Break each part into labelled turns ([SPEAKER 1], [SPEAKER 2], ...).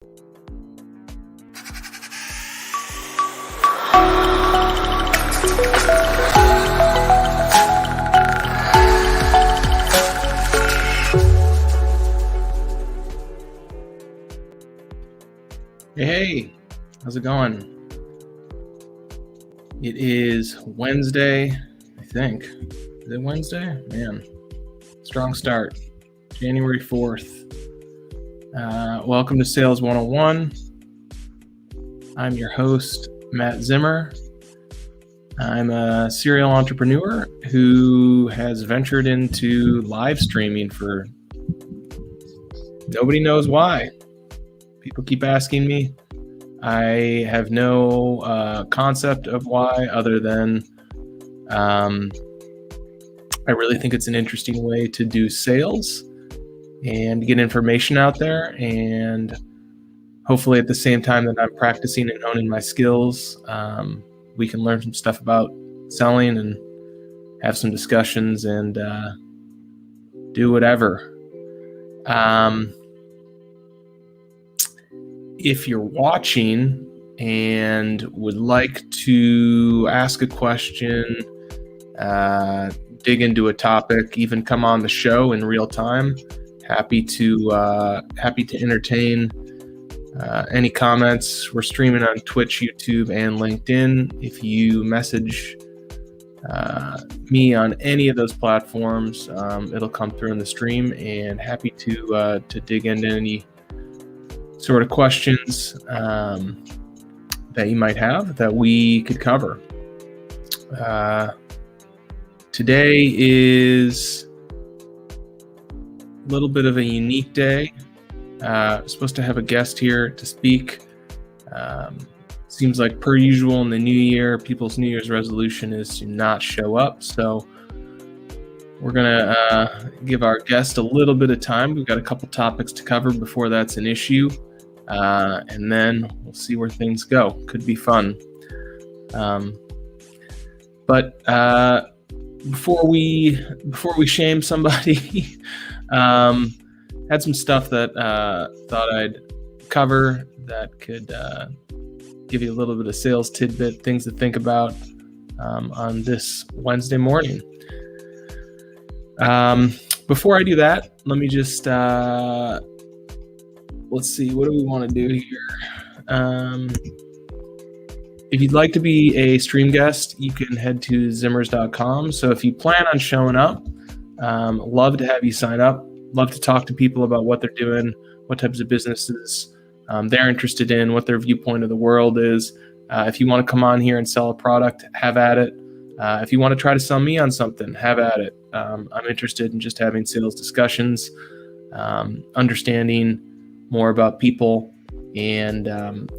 [SPEAKER 1] Hey, how's it going? It is Wednesday, I think. Is it Wednesday? Man, strong start. January 4th. Welcome to Sales 101. I'm your host, Matt Zimmer. I'm a serial entrepreneur who has ventured into live streaming for nobody knows why. People keep asking me. I have no concept of why, other than I really think it's an interesting way to do sales and get information out there, and hopefully at the same time that I'm practicing and honing my skills, we can learn some stuff about selling and have some discussions and do whatever. If you're watching and would like to ask a question, dig into a topic, even come on the show in real time, happy to entertain any comments. We're streaming on Twitch, YouTube, and LinkedIn. If you message me on any of those platforms, it'll come through in the stream, and happy to dig into any sort of questions that you might have that we could cover. Today is a little bit of a unique day. Supposed to have a guest here to speak. Seems like per usual in the new year, people's New Year's resolution is to not show up. So we're gonna give our guest a little bit of time. We've got a couple topics to cover before that's an issue. And then we'll see where things go. Could be fun. But before we shame somebody, had some stuff that thought I'd cover that could give you a little bit of sales tidbit, things to think about on this Wednesday morning. Before I do that, let me just let's see, what do we want to do here? If you'd like to be a stream guest, you can head to zimmers.com. So if you plan on showing up, love to have you sign up. Love to talk to people about what they're doing, what types of businesses they're interested in, what their viewpoint of the world is. If you want to come on here and sell a product, have at it. If you want to try to sell me on something, have at it. I'm interested in just having sales discussions, understanding more about people and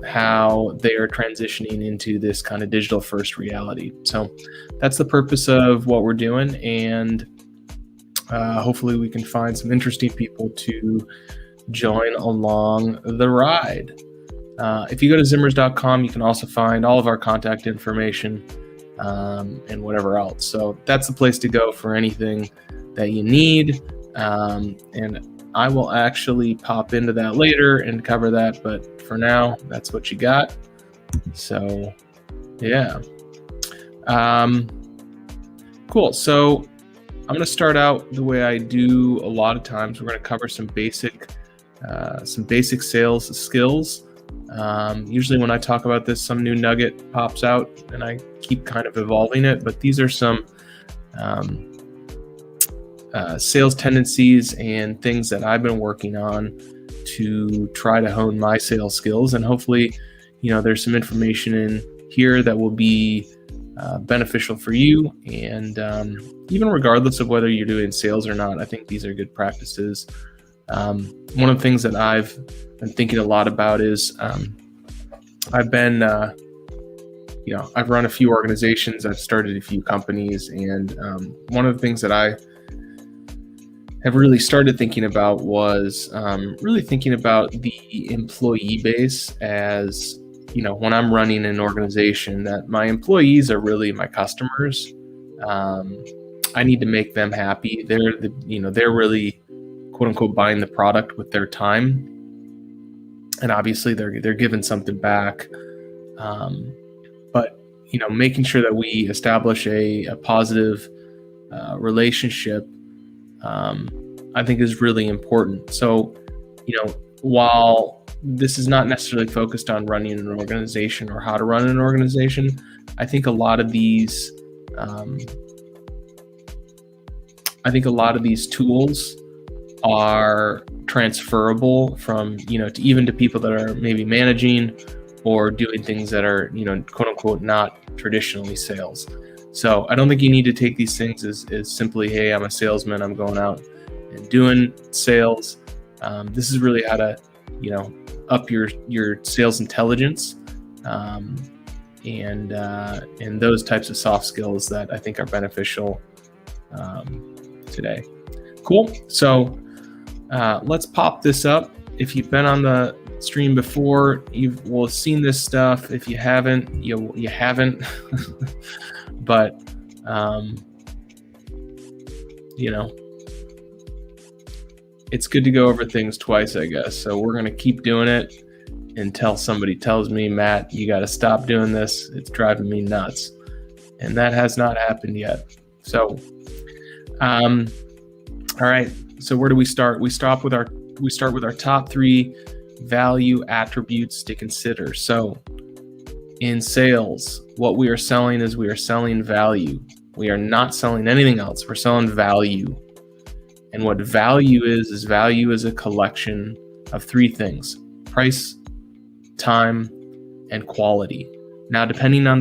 [SPEAKER 1] how they are transitioning into this kind of digital first reality. So that's the purpose of what we're doing, and hopefully we can find some interesting people to join along the ride. If you go to zimmers.com, you can also find all of our contact information and whatever else. So that's the place to go for anything that you need. And I will actually pop into that later and cover that, but for now, that's what you got. So, yeah. Cool. So I'm going to start out the way I do a lot of times. We're going to cover some basic sales skills. Usually when I talk about this, some new nugget pops out and I keep kind of evolving it, but these are some sales tendencies and things that I've been working on to try to hone my sales skills. And hopefully, there's some information in here that will be beneficial for you. And even regardless of whether you're doing sales or not, I think these are good practices. One of the things that I've been thinking a lot about is I've been, I've run a few organizations, I've started a few companies, and one of the things that I have really started thinking about was really thinking about the employee base as, when I'm running an organization, that my employees are really my customers. I need to make them happy. They're really, quote unquote, buying the product with their time. and obviously they're given something back. But making sure that we establish a positive relationship, I think is really important. So, while this is not necessarily focused on running an organization or how to run an organization, I think a lot of these tools are transferable from, to people that are maybe managing or doing things that are, quote unquote, not traditionally sales. So I don't think you need to take these things as simply, hey, I'm a salesman, I'm going out and doing sales. This is really how to, up your sales intelligence, and those types of soft skills that I think are beneficial today. Cool. So let's pop this up. If you've been on the stream before, you will have seen this stuff. If you haven't, you haven't. But it's good to go over things twice, I guess. So we're going to keep doing it until somebody tells me, Matt, you got to stop doing this. It's driving me nuts. And that has not happened yet. So, all right. So where do we start? We start with our top 3 value attributes to consider. So in sales, what we are selling is we are selling value. We are not selling anything else. We're selling value. And what value is value is a collection of 3 things: price, time, and quality. Now, depending on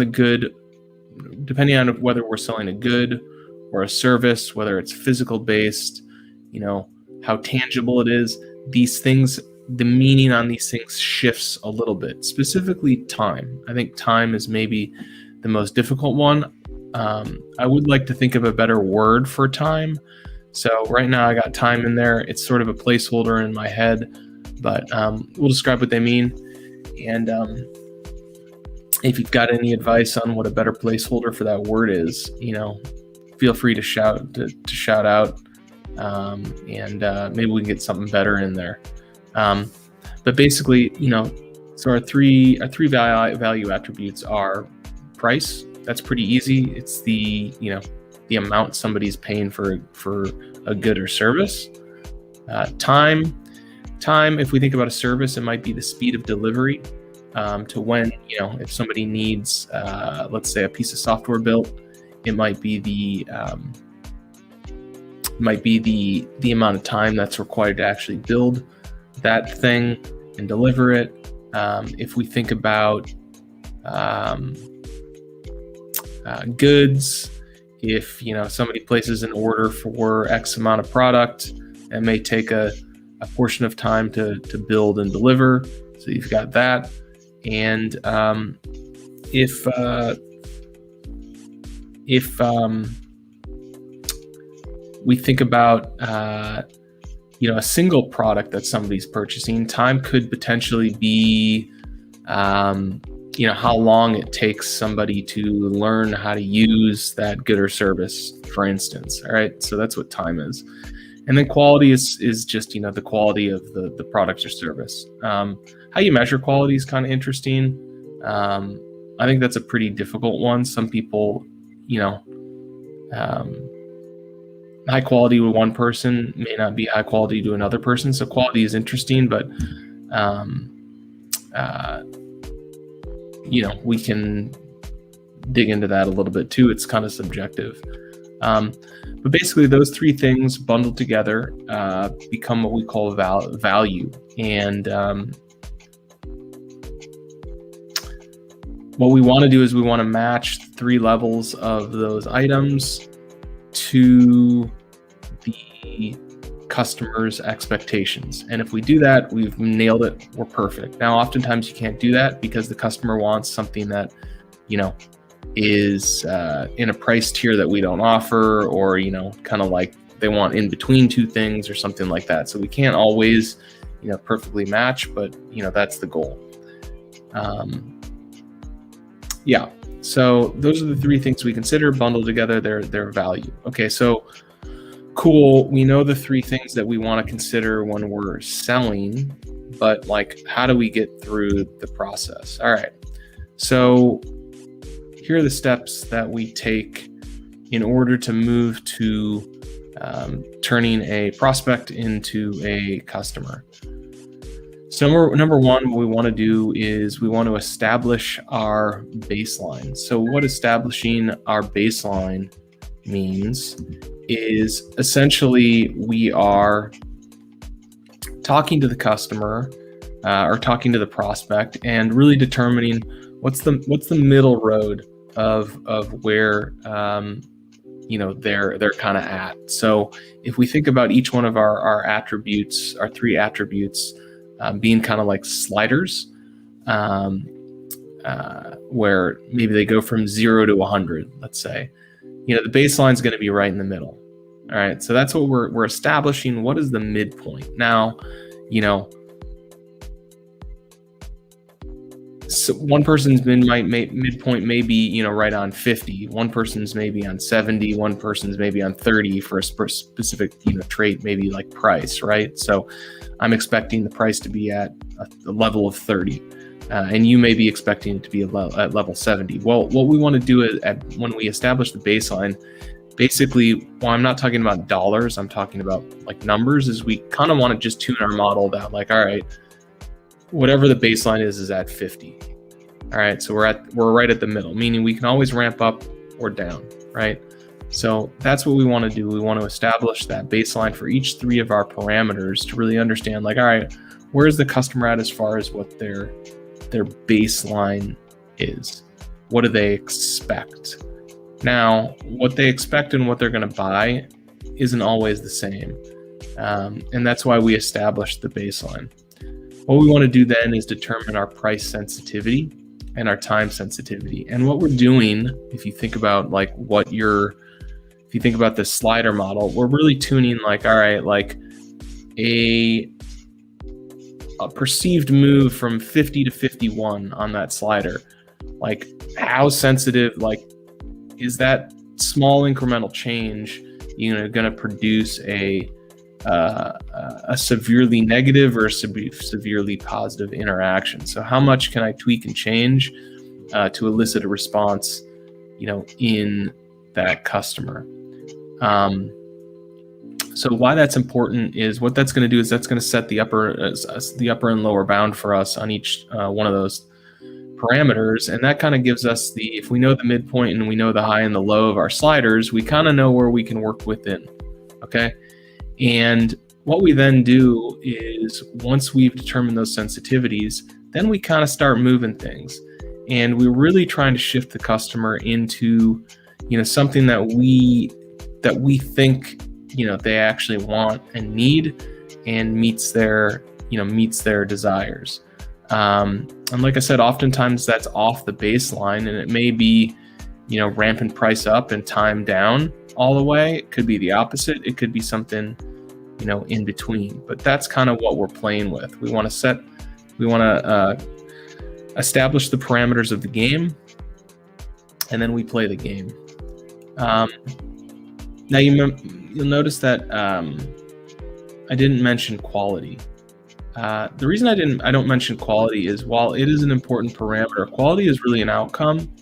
[SPEAKER 1] whether we're selling a good or a service, whether it's physical based, how tangible it is, these things, the meaning on these things shifts a little bit. Specifically time. I think time is maybe the most difficult one. I would like to think of a better word for time. So right now I got time in there. It's sort of a placeholder in my head, but we'll describe what they mean. And if you've got any advice on what a better placeholder for that word is, feel free to shout out, and maybe we can get something better in there. But basically, so our three value attributes are price. That's pretty easy. It's the amount somebody's paying for a good or service. Time, if we think about a service, it might be the speed of delivery to when, if somebody needs, let's say, a piece of software built, it might be the amount of time that's required to actually build that thing and deliver it. If we think about goods, if somebody places an order for X amount of product, it may take a portion of time to build and deliver. So you've got that. And if we think about a single product that somebody's purchasing, time could potentially be how long it takes somebody to learn how to use that good or service, for instance. All right, so that's what time is. And then quality is just the quality of the product or service. How you measure quality is kind of interesting. I think that's a pretty difficult one. Some people, high quality to one person may not be high quality to another person. So quality is interesting, but we can dig into that a little bit too. It's kind of subjective. But basically those 3 things bundled together become what we call value. And what we want to do is we want to match 3 levels of those items to the customer's expectations. And if we do that, we've nailed it. We're perfect. Now, oftentimes you can't do that because the customer wants something that, is in a price tier that we don't offer, or, kind of like they want in between 2 things or something like that. So we can't always, perfectly match, but, that's the goal. Yeah. So those are the 3 things we consider bundled together. Their value. Okay. So cool, we know the three things that we want to consider when we're selling, but like, how do we get through the process? All right. So here are the steps that we take in order to move to turning a prospect into a customer. So number one, what we want to do is we want to establish our baseline. So what establishing our baseline means is essentially we are talking to the customer or talking to the prospect and really determining what's the middle road of where they're kind of at. So if we think about each one of our attributes, our three attributes, being kind of like sliders, where maybe they go from 0 to 100, let's say, the baseline is going to be right in the middle. All right. So that's what we're establishing. What is the midpoint? Now, so one person's midpoint may be, right on 50. One person's maybe on 70. One person's maybe on 30 for a specific, trait, maybe like price, right? So I'm expecting the price to be at a level of 30, and you may be expecting it to be at level 70. Well, what we want to do is when we establish the baseline, basically, well, I'm not talking about dollars, I'm talking about like numbers, is we kind of want to just tune our model that like, all right, whatever the baseline is at 50. All right, so we're right at the middle, meaning we can always ramp up or down, right? So that's what we want to do. We want to establish that baseline for each three of our parameters to really understand, like, all right, where's the customer at as far as what their baseline is? What do they expect? Now, what they expect and what they're going to buy isn't always the same, and that's why we established the baseline. What we want to do then is determine our price sensitivity and our time sensitivity. And what we're doing, if you think about if you think about the slider model, we're really tuning like, all right, like a perceived move from 50 to 51 on that slider. Like, how sensitive, like, is that small incremental change, going to produce a severely negative or severely positive interaction? So how much can I tweak and change to elicit a response, in that customer? So why that's important is what that's going to do is that's going to set the upper and lower bound for us on each one of those parameters, and that kind of gives us if we know the midpoint and we know the high and the low of our sliders, we kind of know where we can work within. Okay. And what we then do is, once we've determined those sensitivities, then we kind of start moving things. And we're really trying to shift the customer into, something that we think, they actually want and need, and meets their desires. And like I said, oftentimes that's off the baseline, and it may be, rampant price up and time down all the way. It could be the opposite. It could be something, in between. But that's kind of what we're playing with. We want to establish the parameters of the game, and then we play the game. Now you'll notice that I didn't mention quality. The reason I don't mention quality is, while it is an important parameter, quality is really an outcome.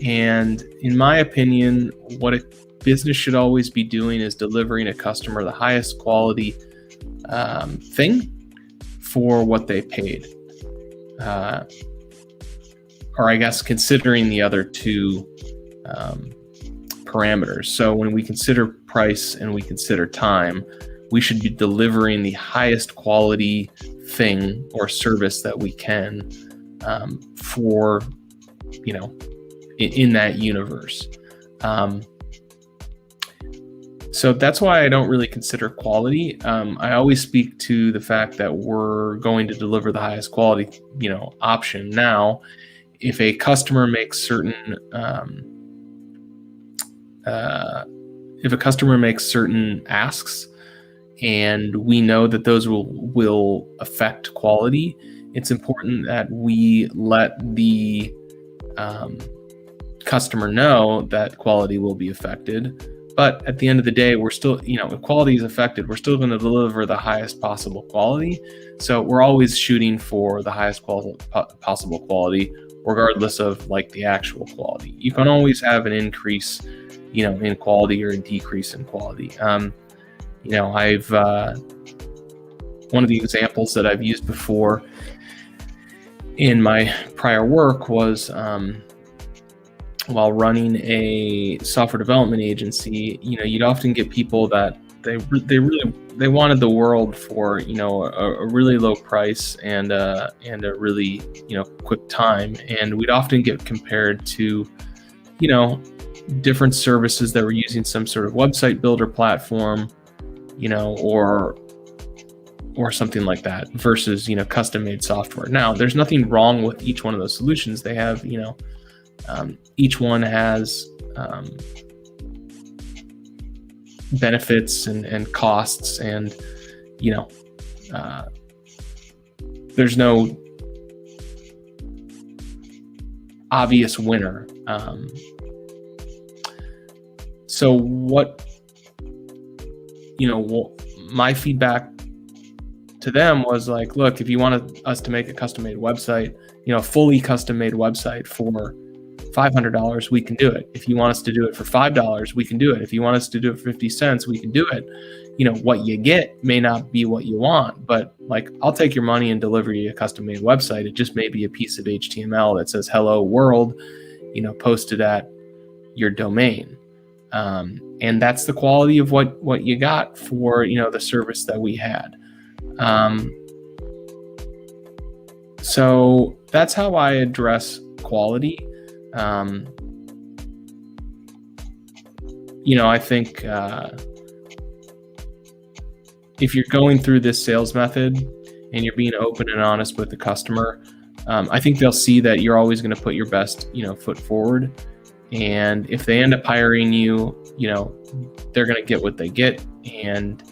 [SPEAKER 1] And in my opinion, what a business should always be doing is delivering a customer the highest quality thing for what they paid. Or I guess considering the other two parameters. So when we consider price and we consider time, we should be delivering the highest quality thing or service that we can for, in that universe. So that's why I don't really consider quality. I always speak to the fact that we're going to deliver the highest quality, option. Now, if a customer makes certain asks, and we know that those will affect quality, it's important that we let the customer know that quality will be affected, But at the end of the day, we're still, if quality is affected, we're still going to deliver the highest possible quality. So we're always shooting for the highest possible quality, regardless of like the actual quality. You can always have an increase, in quality or a decrease in quality. I've one of the examples that I've used before in my prior work was while running a software development agency. You'd often get people that they wanted the world for a really low price and a really quick time, and we'd often get compared to different services that were using some sort of website builder platform, or something like that versus custom made software. Now, there's nothing wrong with each one of those solutions. They have each one has benefits and costs, and there's no obvious winner. So what my feedback to them was like, look, if you wanted us to make a custom made website, fully custom made website for $500, we can do it. If you want us to do it for $5, we can do it. If you want us to do it for 50 cents, we can do it. What you get may not be what you want, but like, I'll take your money and deliver you a custom made website. It just may be a piece of HTML that says hello world, posted at your domain. And that's the quality of what you got for, the service that we had. So that's how I address quality. I think if you're going through this sales method and you're being open and honest with the customer, I think they'll see that you're always going to put your best, foot forward. And if they end up hiring you, they're going to get what they get, and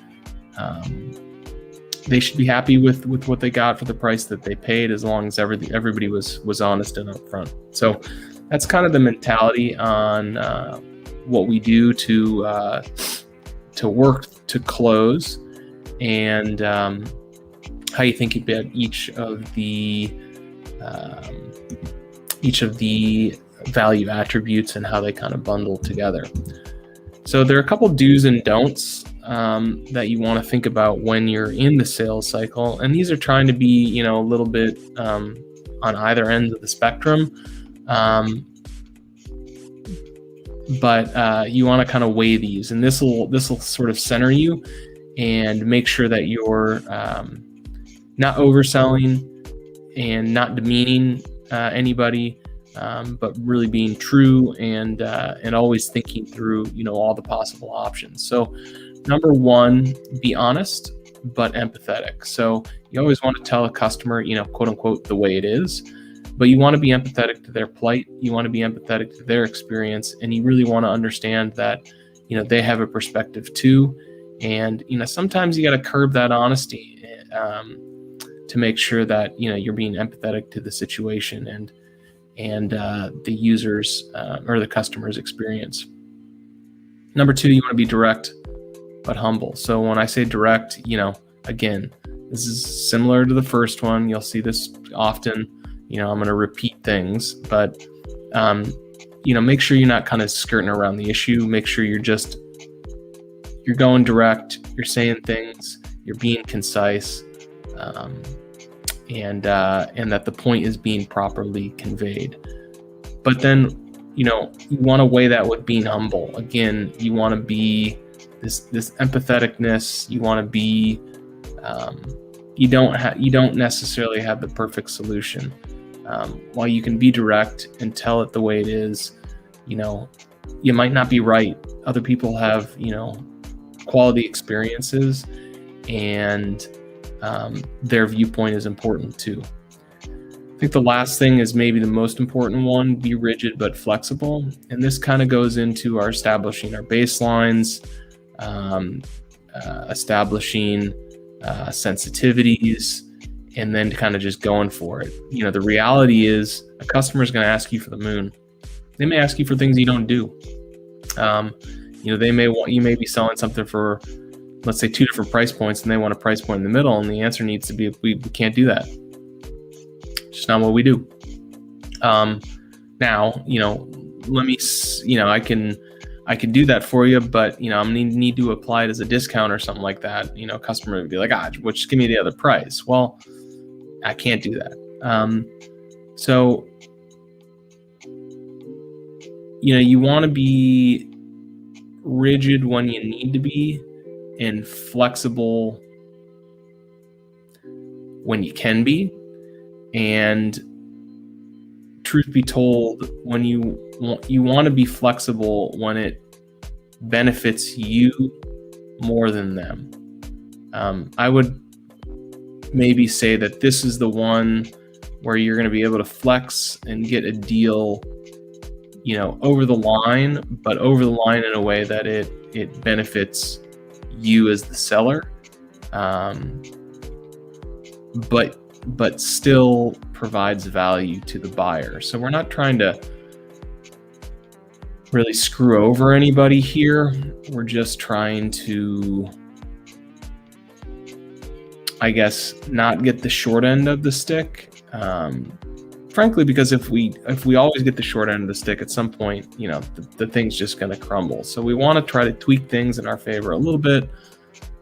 [SPEAKER 1] they should be happy with what they got for the price that they paid, as long as everybody was honest and upfront. So that's kind of the mentality on what we do to work to close, and how you think about each of the value attributes and how they kind of bundle together. So there are a couple do's and don'ts that you want to think about when you're in the sales cycle, and these are trying to be a little bit on either end of the spectrum, but you want to kind of weigh these, and this will sort of center you and make sure that you're not overselling and not demeaning anybody, but really being true and always thinking through all the possible options. So number one, be honest but empathetic. So you always want to tell a customer, quote unquote, the way it is, but you want to be empathetic to their plight. You want to be empathetic to their experience, and you really want to understand that they have a perspective too. And sometimes you got to curb that honesty to make sure that you're being empathetic to the situation and the user's or the customer's experience. Number two, you want to be direct but humble. So when I say direct, again, this is similar to the first one. You'll see this often. I'm going to repeat things, but make sure you're not kind of skirting around the issue. Make sure you're going direct. You're saying things. You're being concise. And that the point is being properly conveyed. But then, you want to weigh that with being humble. Again, you want to be this empatheticness. You want to be, you don't necessarily have the perfect solution. While you can be direct and tell it the way it is, you might not be right. Other people have, quality experiences, and their viewpoint is important too. I think the last thing is maybe the most important one: be rigid but flexible. And this kind of goes into establishing our baselines, establishing sensitivities, and then kind of just going for it. The reality is a customer is going to ask you for the moon. They may ask you for things you don't do. you may be selling something for, let's say, 2 different price points, and they want a price point in the middle, and the answer needs to be, we can't do that. It's just not what we do. Now, let me, I can do that for you, but I'm gonna need to apply it as a discount or something like that. Customer would be like, well, just give me the other price. Well, I can't do that. So, you want to be rigid when you need to be, and flexible when you can be. And truth be told, when you want to be flexible when it benefits you more than them. I would maybe say that this is the one where you're going to be able to flex and get a deal, over the line, but over the line in a way that it benefits you as the seller, but still provides value to the buyer. So we're not trying to really screw over anybody here. We're just trying to, I guess, not get the short end of the stick. Frankly, because if we always get the short end of the stick, at some point, the thing's just going to crumble. So we want to try to tweak things in our favor a little bit,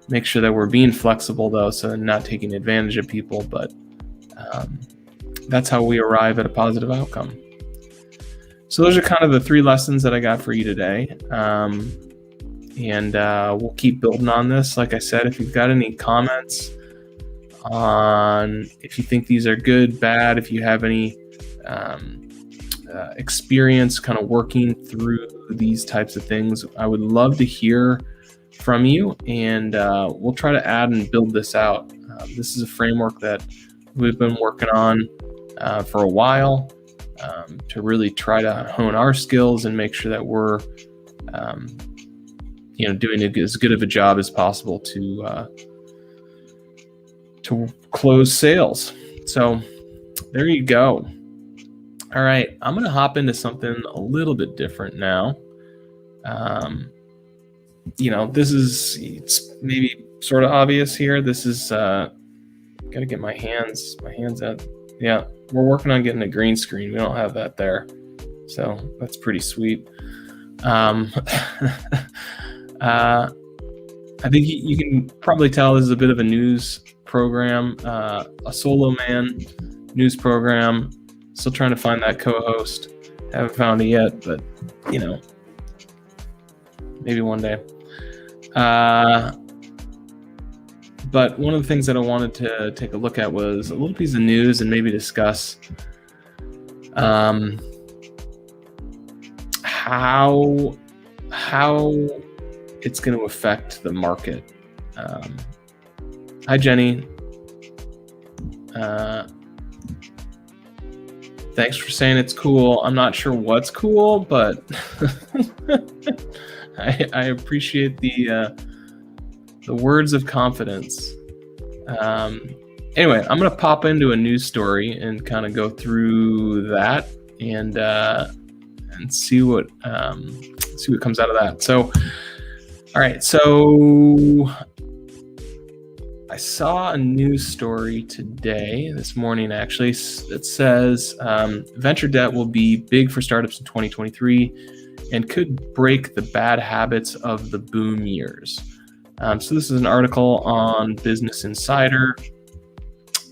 [SPEAKER 1] make sure that we're being flexible though, so not taking advantage of people, but that's how we arrive at a positive outcome. So those are kind of the 3 lessons that I got for you today. And we'll keep building on this. Like I said, if you've got any comments on if you think these are good, bad, if you have any experience kind of working through these types of things, I would love to hear from you, and we'll try to add and build this out. This is a framework that we've been working on for a while, to really try to hone our skills and make sure that we're doing as good of a job as possible to close sales. So there you go. All right, I'm going to hop into something a little bit different now. It's maybe sort of obvious here. This is got to get my hands out. Yeah, we're working on getting a green screen. We don't have that there, so that's pretty sweet. I think you can probably tell this is a bit of a news program, a solo man news program. Still trying to find that co-host. Haven't found it yet, but maybe one day. But one of the things that I wanted to take a look at was a little piece of news and maybe discuss how it's going to affect the market. Hi, Jenny. Thanks for saying it's cool. I'm not sure what's cool, but I appreciate the words of confidence. Anyway, I'm going to pop into a news story and kind of go through that and see what comes out of that. So, all right. So I saw a news story this morning actually, that says venture debt will be big for startups in 2023 and could break the bad habits of the boom years. So this is an article on Business Insider.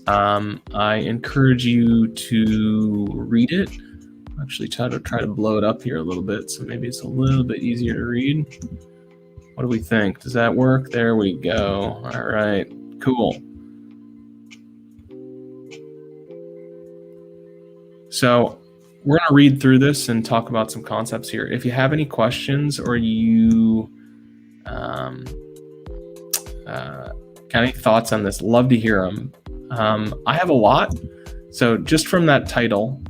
[SPEAKER 1] I encourage you to read it. Actually, try to blow it up here a little bit, so maybe it's a little bit easier to read. What do we think? Does that work? There we go. All right, cool. So we're going to read through this and talk about some concepts here. If you have any questions or you got any thoughts on this, love to hear them. I have a lot. So just from that title,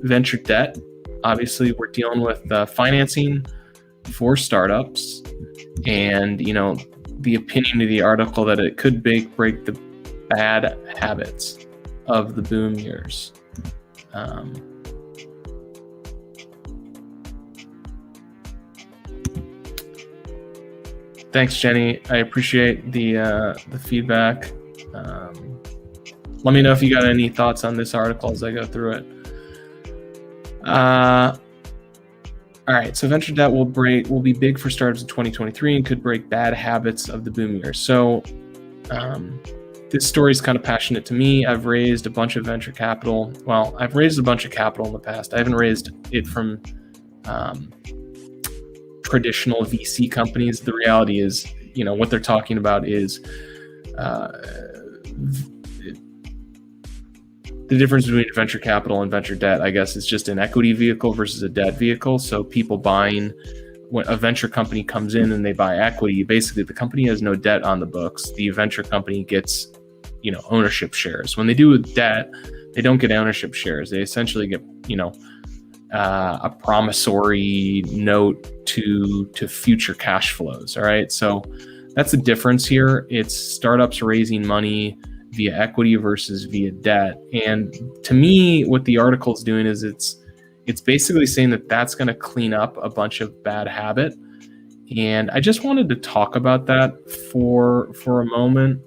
[SPEAKER 1] venture debt, obviously we're dealing with financing for startups, and the opinion of the article that it could break the bad habits of the boom years. Thanks, Jenny. I appreciate the feedback. Let me know if you got any thoughts on this article as I go through it. All right, so venture debt will be big for startups in 2023 and could break bad habits of the boom years. So this story is kind of passionate to me. I've raised a bunch of venture capital. Well, I've raised a bunch of capital in the past. I haven't raised it from traditional VC companies. The reality is, what they're talking about is the difference between venture capital and venture debt, I guess, is just an equity vehicle versus a debt vehicle. So people buying, when a venture company comes in and they buy equity, basically the company has no debt on the books. The venture company gets, ownership shares. When they do with debt, they don't get ownership shares. They essentially get, a promissory note to future cash flows. All right. So that's the difference here. It's startups raising money via equity versus via debt. And to me, what the article is doing is it's basically saying that that's going to clean up a bunch of bad habit. And I just wanted to talk about that for a moment,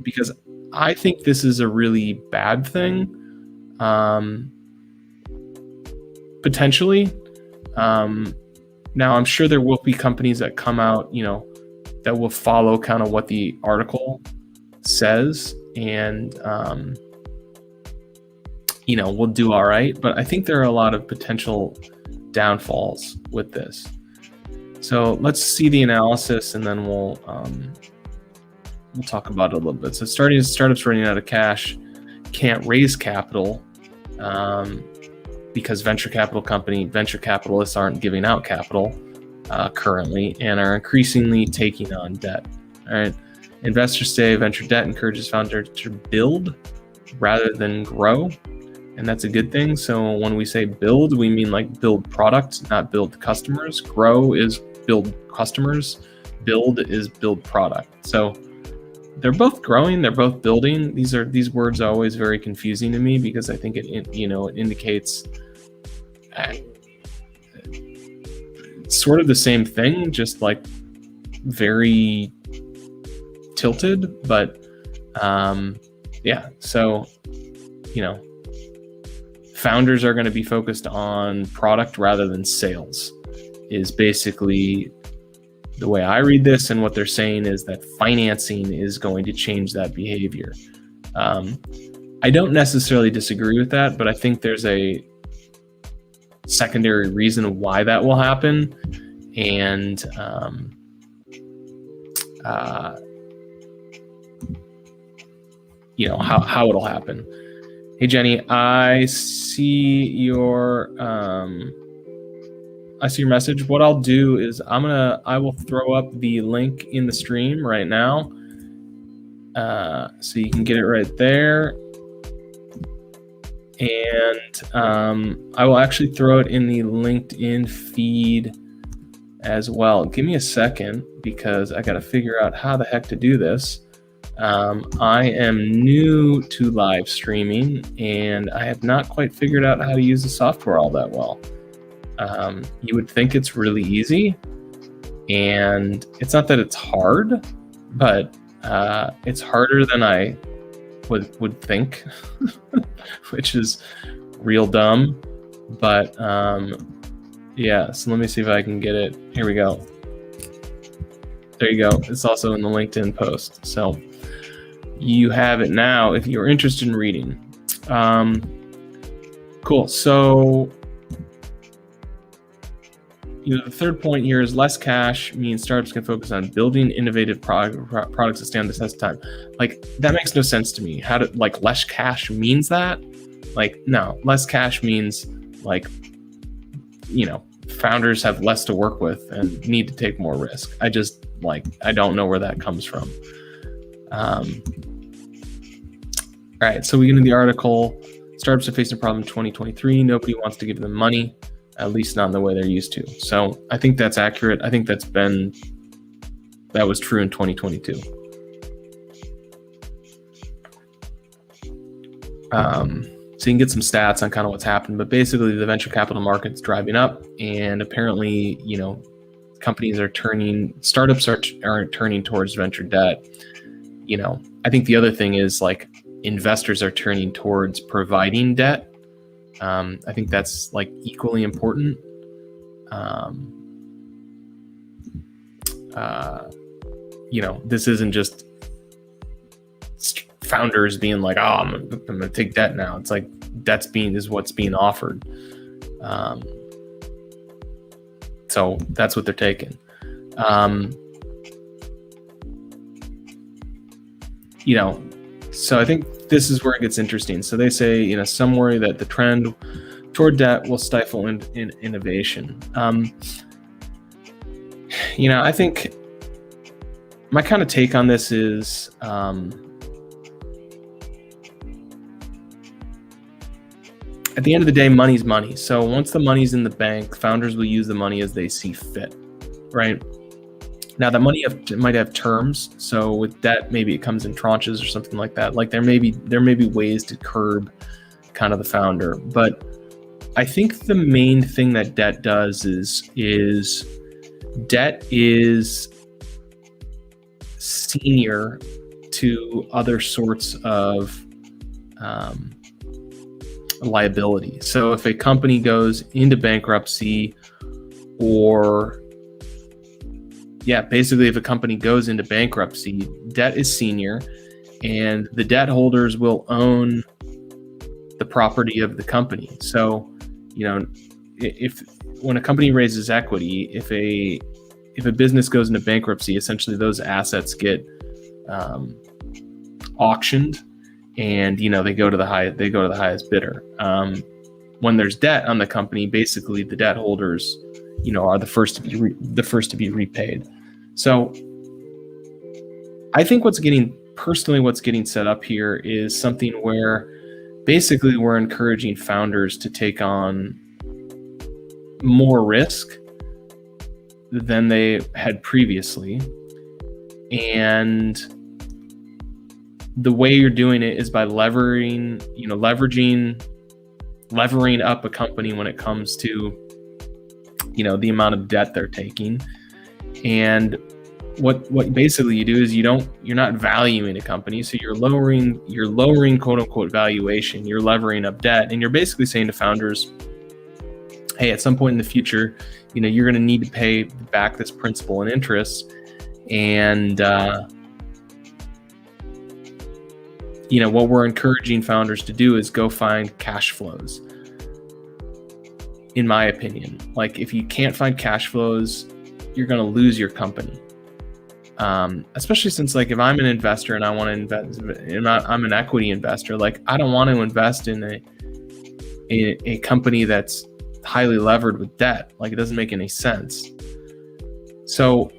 [SPEAKER 1] because I think this is a really bad thing, potentially. Now, I'm sure there will be companies that come out, that will follow kind of what the article says, and we'll do all right. But I think there are a lot of potential downfalls with this. So let's see the analysis, and then we'll talk about it a little bit. So startups running out of cash can't raise capital because venture capitalists aren't giving out capital currently and are increasingly taking on debt. All right. Investors say venture debt encourages founders to build rather than grow, and that's a good thing. So when we say build, we mean like build product, not build customers. Grow is build customers. Build is build product. So they're both growing, they're both building. These words are always very confusing to me because I think it indicates sort of the same thing, just like very tilted. But so founders are going to be focused on product rather than sales, is basically the way I read this. And what they're saying is that financing is going to change that behavior. I don't necessarily disagree with that, but I think there's a secondary reason why that will happen, and how it'll happen. Hey Jenny, I see your message. What I'll do is I will throw up the link in the stream right now, so you can get it right there. And I will actually throw it in the LinkedIn feed as well. Give me a second because I got to figure out how the heck to do this. I am new to live streaming and I have not quite figured out how to use the software all that well. You would think it's really easy, and it's not that it's hard, but it's harder than I would think, which is real dumb. But so let me see if I can get it. Here we go. There you go. It's also in the LinkedIn post. So you have it now if you're interested in reading. Cool. So the third point here is less cash means startups can focus on building innovative products that stand the test of time. Like, that makes no sense to me. How less cash means that? Like, no, less cash means founders have less to work with and need to take more risk. I don't know where that comes from. All right, so we get into the article. Startups are facing a problem in 2023. Nobody wants to give them money, at least not in the way they're used to. So I think that's accurate. I think that was true in 2022. So you can get some stats on kind of what's happened, but basically the venture capital market's driving up, and apparently, startups aren't turning towards venture debt. I think the other thing is like investors are turning towards providing debt. I think that's like equally important. This isn't just founders being like, oh, I'm gonna take debt now. It's like is what's being offered. So that's what they're taking. So I think this is where it gets interesting. So they say, some worry that the trend toward debt will stifle in innovation. I think my kind of take on this is, at the end of the day, money's money. So once the money's in the bank, founders will use the money as they see fit, right? Now, the money might have terms. So with debt, maybe it comes in tranches or something like that. Like there may be ways to curb kind of the founder. But I think the main thing that debt does is debt is senior to other sorts of liability. So if a company goes into bankruptcy, basically if a company goes into bankruptcy, debt is senior, and the debt holders will own the property of the company. So, if when a company raises equity, if a business goes into bankruptcy, essentially those assets get auctioned, and they go to the highest bidder. When there's debt on the company, basically the debt holders, are the first to be repaid. So I think what's getting set up here is something where basically we're encouraging founders to take on more risk than they had previously. And the way you're doing it is by levering up a company when it comes to, the amount of debt they're taking. And what basically you do is you're not valuing a company. So you're lowering quote unquote valuation, you're levering up debt, and you're basically saying to founders, hey, at some point in the future, you're going to need to pay back this principal and interest. And, what we're encouraging founders to do is go find cash flows. In my opinion, like if you can't find cash flows, you're going to lose your company. Especially since like if I'm an investor and I want to invest, and I'm an equity investor, like I don't want to invest in a company that's highly levered with debt. Like it doesn't make any sense. So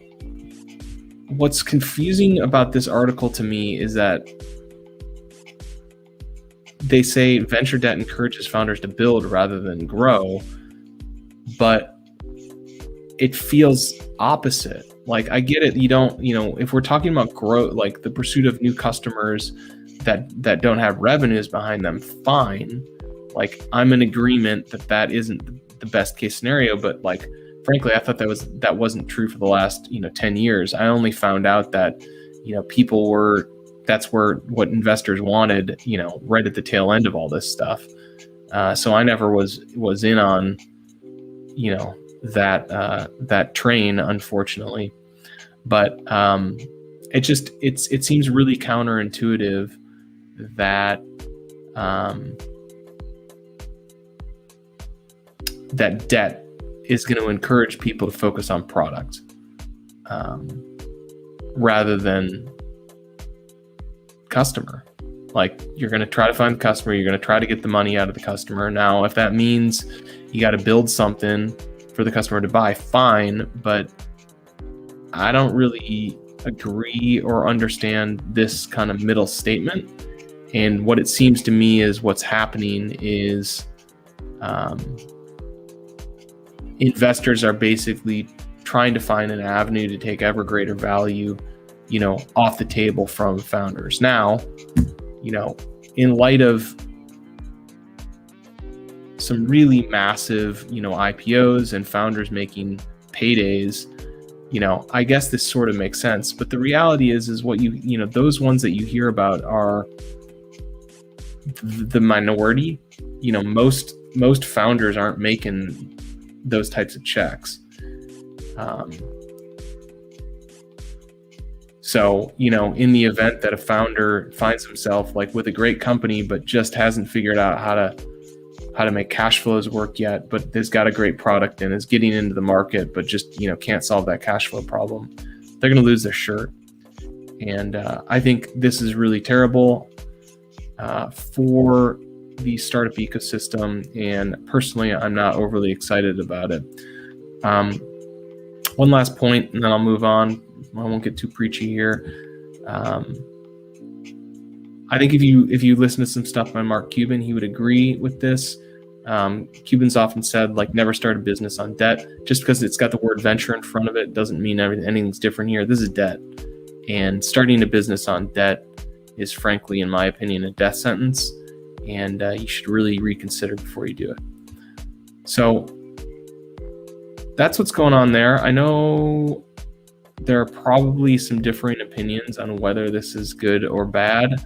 [SPEAKER 1] what's confusing about this article to me is that they say venture debt encourages founders to build rather than grow, but it feels opposite. Like I get it. If we're talking about growth, like the pursuit of new customers that don't have revenues behind them, fine. Like I'm in agreement that isn't the best case scenario, but like, frankly, I thought that wasn't true for the last, 10 years. I only found out that, that's what investors wanted, right at the tail end of all this stuff. So I never was in on, that train, unfortunately. But it seems really counterintuitive that that debt is going to encourage people to focus on product rather than customer. Like you're going to try to find the customer, you're going to try to get the money out of the customer. Now, if that means you got to build something for the customer to buy, fine, but I don't really agree or understand this kind of middle statement. And what it seems to me is what's happening is investors are basically trying to find an avenue to take ever greater value, off the table from founders. Now, in light of some really massive, IPOs and founders making paydays, I guess this sort of makes sense. But the reality is what those ones that you hear about are the minority. Most founders aren't making those types of checks. So, in the event that a founder finds himself like with a great company, but just hasn't figured out how to make cash flows work yet, but has got a great product and is getting into the market, but just, can't solve that cash flow problem, they're going to lose their shirt. And I think this is really terrible for the startup ecosystem. And personally, I'm not overly excited about it. One last point, and then I'll move on. I won't get too preachy here. I think if you listen to some stuff by Mark Cuban, he would agree with this. Cuban's often said, like, never start a business on debt. Just because it's got the word venture in front of it doesn't mean anything's different here. This is debt. And starting a business on debt is, frankly, in my opinion, a death sentence. And you should really reconsider before you do it. So that's what's going on there. I know there are probably some differing opinions on whether this is good or bad,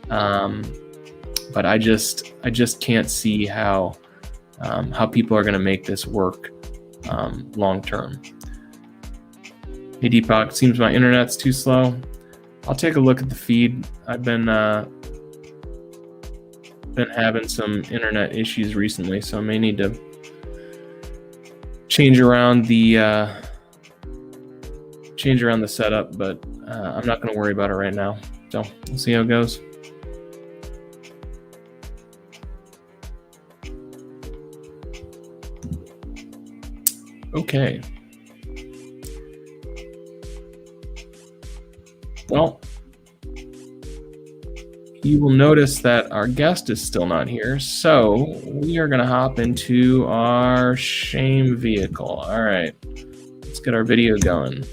[SPEAKER 1] but I just can't see how people are going to make this work long term. Hey Deepak, it seems my internet's too slow. I'll take a look at the feed. I've been having some internet issues recently, so I may need to change around the setup, but I'm not going to worry about it right now. So we'll see how it goes. Okay. Well, you will notice that our guest is still not here, so we are going to hop into our shame vehicle. All right, let's get our video going.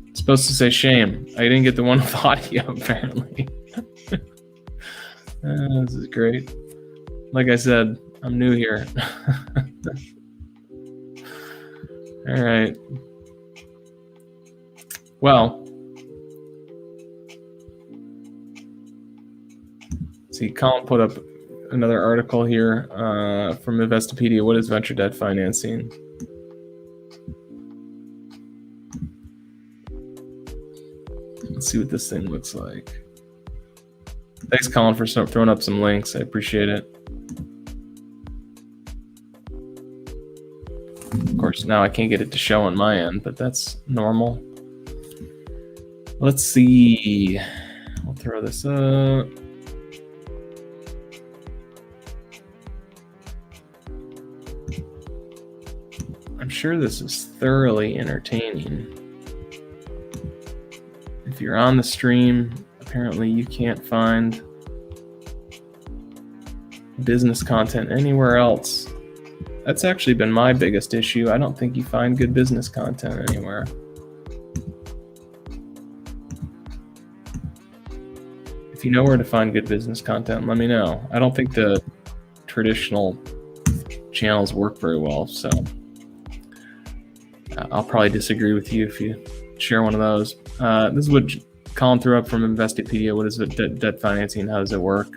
[SPEAKER 1] It's supposed to say shame. I didn't get the one with audio, apparently. This is great. Like I said, I'm new here. All right. Well, see, Colin put up another article here from Investopedia. What is venture debt financing? Let's see what this thing looks like. Thanks, Colin, for throwing up some links. I appreciate it. Of course, now I can't get it to show on my end, but that's normal. Let's see. I'll throw this up. I'm sure this is thoroughly entertaining. If you're on the stream, apparently you can't find business content anywhere else. That's actually been my biggest issue. I don't think you find good business content anywhere. If you know where to find good business content, let me know. I don't think the traditional channels work very well, so I'll probably disagree with you if you share one of those. This is what Colin threw up from Investopedia. What is it? Debt financing? How does it work?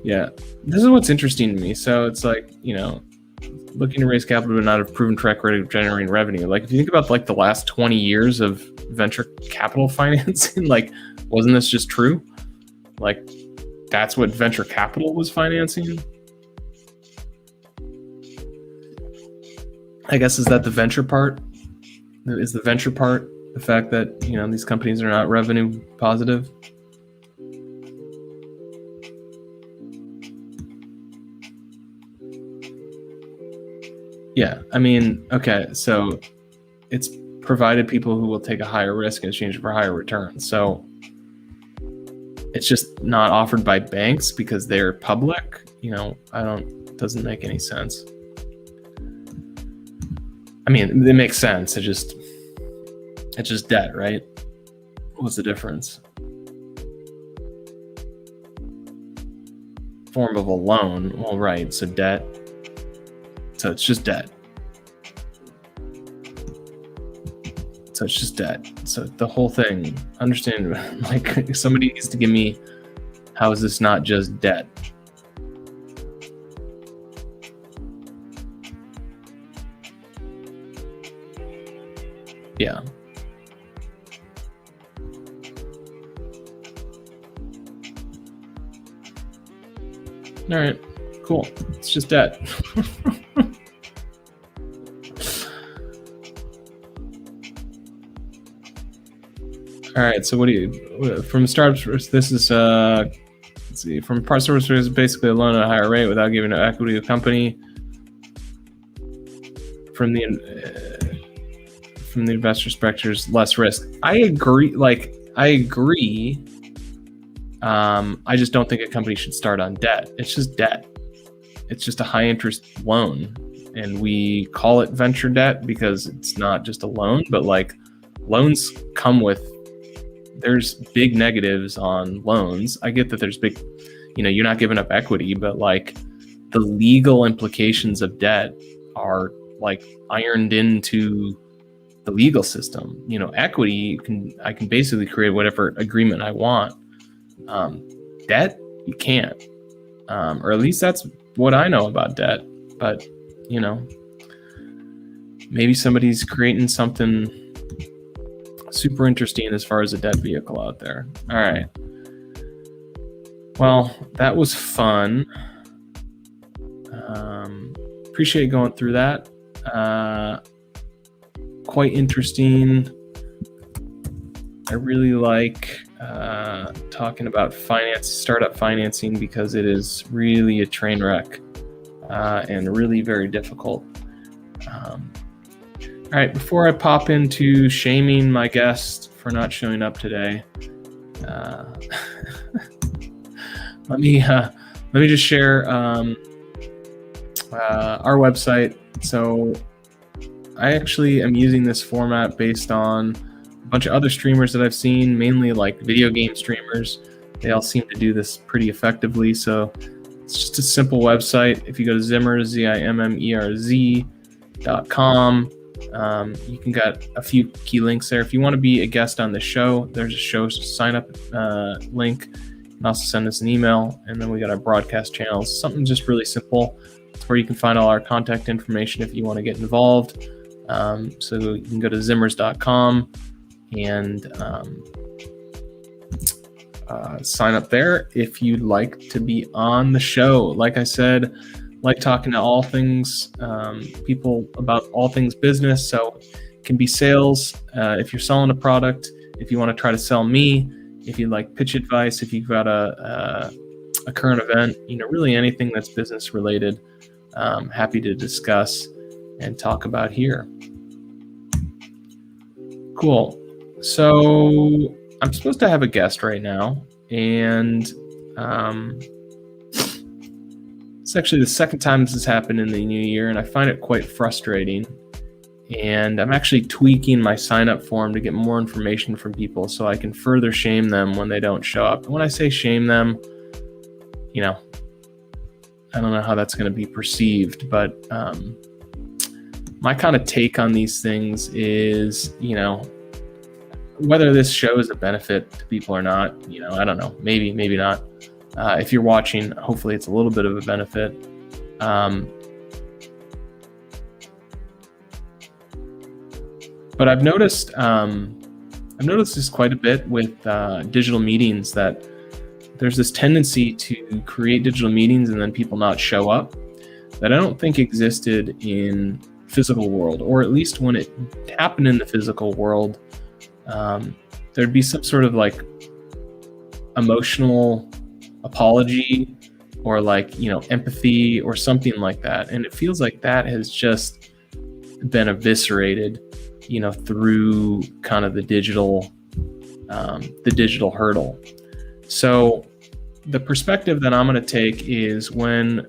[SPEAKER 1] Yeah, this is what's interesting to me. So it's like, looking to raise capital but not have proven track record of generating revenue. Like, if you think about like the last 20 years of venture capital financing, like, wasn't this just true? Like, that's what venture capital was financing. I guess, is that the venture part? Is the venture part the fact that, these companies are not revenue positive? Yeah, I mean, okay, so it's provided people who will take a higher risk in exchange for higher returns. So it's just not offered by banks because they're public. Doesn't make any sense. mean, it makes sense. It's just debt, right? What's the difference? Form of a loan. Well, right. So debt. So it's just debt. So it's just debt. So the whole thing, understand, like somebody needs to give me, how is this not just debt? Yeah. All right, cool. It's just debt. All right, so what do you, from startups, this is, let's see, from part service is basically a loan at a higher rate without giving equity to the company. From the investor perspective, less risk. I agree. I just don't think a company should start on debt. It's just debt. It's just a high interest loan. And we call it venture debt because it's not just a loan, but like loans come with, there's big negatives on loans. I get that there's big, you're not giving up equity, but like the legal implications of debt are like ironed into the legal system. Equity, I can basically create whatever agreement I want. Debt, you can't, or at least that's what I know about debt. But maybe somebody's creating something super interesting as far as a debt vehicle out there. All right. Well, that was fun. Appreciate going through that. Quite interesting. I really like talking about startup financing, because it is really a train wreck and really very difficult. All right, before I pop into shaming my guest for not showing up today, let me just share our website. So I actually am using this format based on a bunch of other streamers that I've seen, mainly like video game streamers. They all seem to do this pretty effectively. So it's just a simple website. If you go to Zimmers, ZIMMERZ.com, you can get a few key links there. If you want to be a guest on the show, there's a show sign up link. You can also send us an email, and then we got our broadcast channels. Something just really simple. It's where you can find all our contact information if you want to get involved. So you can go to zimmers.com and sign up there if you'd like to be on the show. Like I said, like talking to all things, people about all things business. So it can be sales. If you're selling a product, if you want to try to sell me, if you like pitch advice, if you've got a current event, really anything that's business related, happy to discuss and talk about here. Cool. So I'm supposed to have a guest right now, and it's actually the second time this has happened in the new year, and I find it quite frustrating. And I'm actually tweaking my sign-up form to get more information from people so I can further shame them when they don't show up. And when I say shame them, I don't know how that's going to be perceived, but my kind of take on these things is, whether this show is a benefit to people or not, I don't know, maybe not. If you're watching, hopefully it's a little bit of a benefit. But I've noticed this quite a bit with digital meetings, that there's this tendency to create digital meetings and then people not show up, that I don't think existed in physical world, or at least when it happened in the physical world, there'd be some sort of like emotional apology or empathy or something like that. And it feels like that has just been eviscerated, through kind of the digital hurdle. So the perspective that I'm going to take is when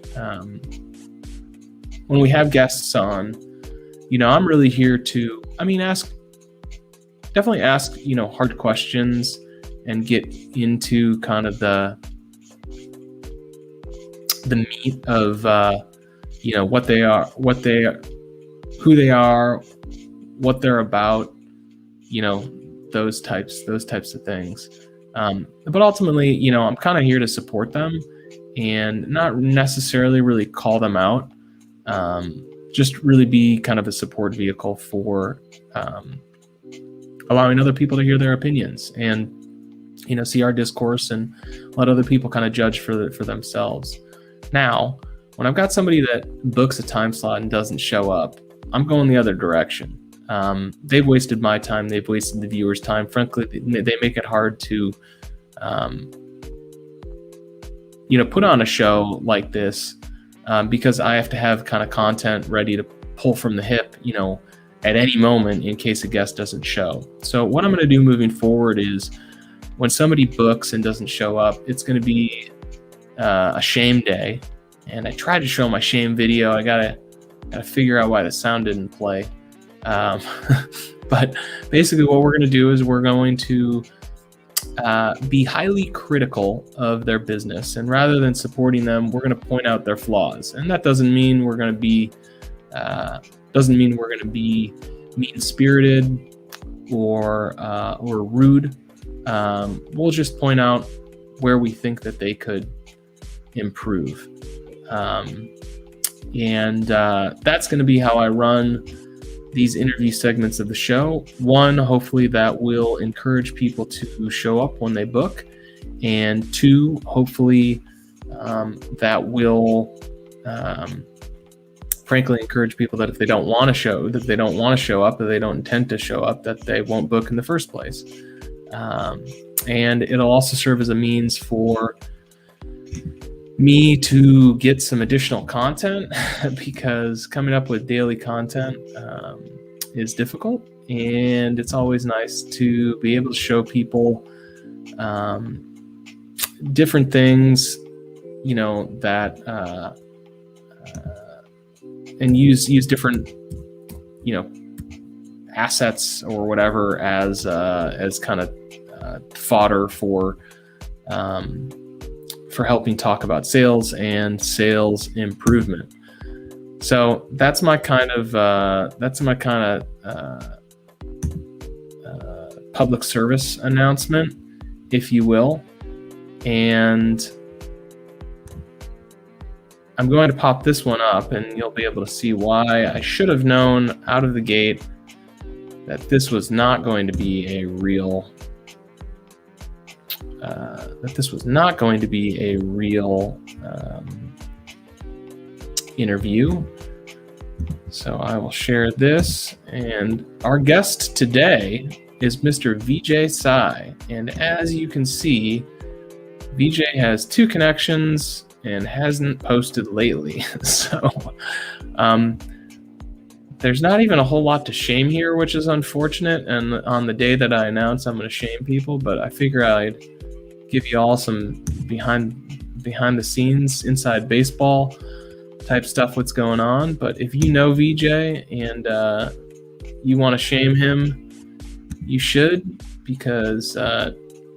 [SPEAKER 1] we have guests on, I'm really here to, definitely ask, hard questions and get into kind of the meat of, what they are, who they are, what they're about, those types of things. But ultimately, I'm kind of here to support them and not necessarily really call them out. Just really be kind of a support vehicle for allowing other people to hear their opinions and, see our discourse and let other people kind of judge for themselves. Now, when I've got somebody that books a time slot and doesn't show up, I'm going the other direction. They've wasted my time. They've wasted the viewer's time. Frankly, they make it hard to, put on a show like this because I have to have kind of content ready to pull from the hip, at any moment in case a guest doesn't show. So what I'm going to do moving forward is when somebody books and doesn't show up, it's going to be a shame day. And I tried to show my shame video. I gotta figure out why the sound didn't play. But basically what we're going to do is we're going to be highly critical of their business. And rather than supporting them, we're going to point out their flaws. And that doesn't mean we're going to be mean-spirited or rude. We'll just point out where we think that they could improve. And that's going to be how I run these interview segments of the show. One, hopefully that will encourage people to show up when they book. And two, hopefully that will frankly encourage people that if they don't want to show up, that they don't intend to show up, that they won't book in the first place. And it'll also serve as a means for me to get some additional content because coming up with daily content is difficult, and it's always nice to be able to show people different things, that and use different assets or whatever as kind of fodder for helping talk about sales and sales improvement. So that's my kind of public service announcement, if you will. And I'm going to pop this one up, and you'll be able to see why I should have known out of the gate that this was not going to be a real interview. So I will share this, and our guest today is Mr. Vijay Psi. And as you can see, Vijay has 2 connections and hasn't posted lately. So there's not even a whole lot to shame here, which is unfortunate. And on the day that I announce I'm going to shame people, but I figure I'd give you all some behind the scenes, inside baseball type stuff, what's going on. But if you know Vijay and you want to shame him, you should, because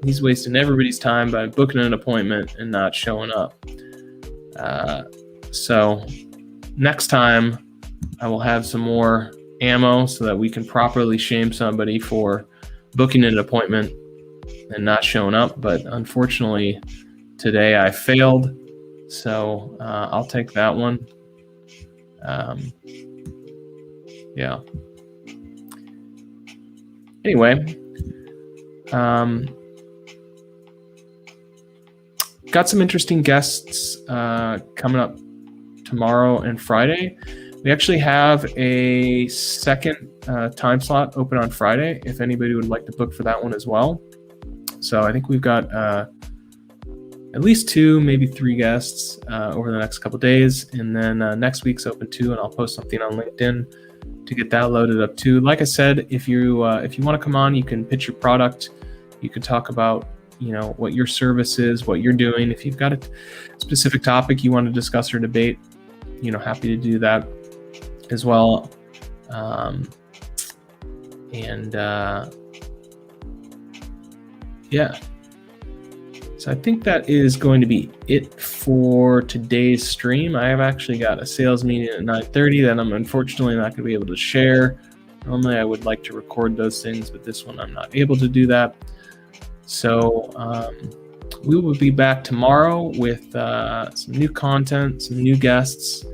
[SPEAKER 1] he's wasting everybody's time by booking an appointment and not showing up. So next time I will have some more ammo so that we can properly shame somebody for booking an appointment and not showing up. But unfortunately, today I failed. So I'll take that one. Yeah. Anyway, got some interesting guests coming up tomorrow and Friday. We actually have a second time slot open on Friday if anybody would like to book for that one as well. So I think we've got at least 2, maybe 3 guests over the next couple days. And then next week's open too, and I'll post something on LinkedIn to get that loaded up too. Like I said, if you want to come on, you can pitch your product. You can talk about what your service is, what you're doing. If you've got a specific topic you want to discuss or debate, happy to do that as well. And yeah. So I think that is going to be it for today's stream. I have actually got a sales meeting at 9:30 that I'm unfortunately not going to be able to share. Normally I would like to record those things, but this one I'm not able to do that. So we will be back tomorrow with some new content, some new guests,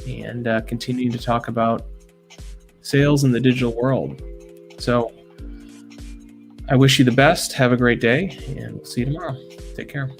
[SPEAKER 1] and continue to talk about sales in the digital world. So I wish you the best. Have a great day, and we'll see you tomorrow. Take care.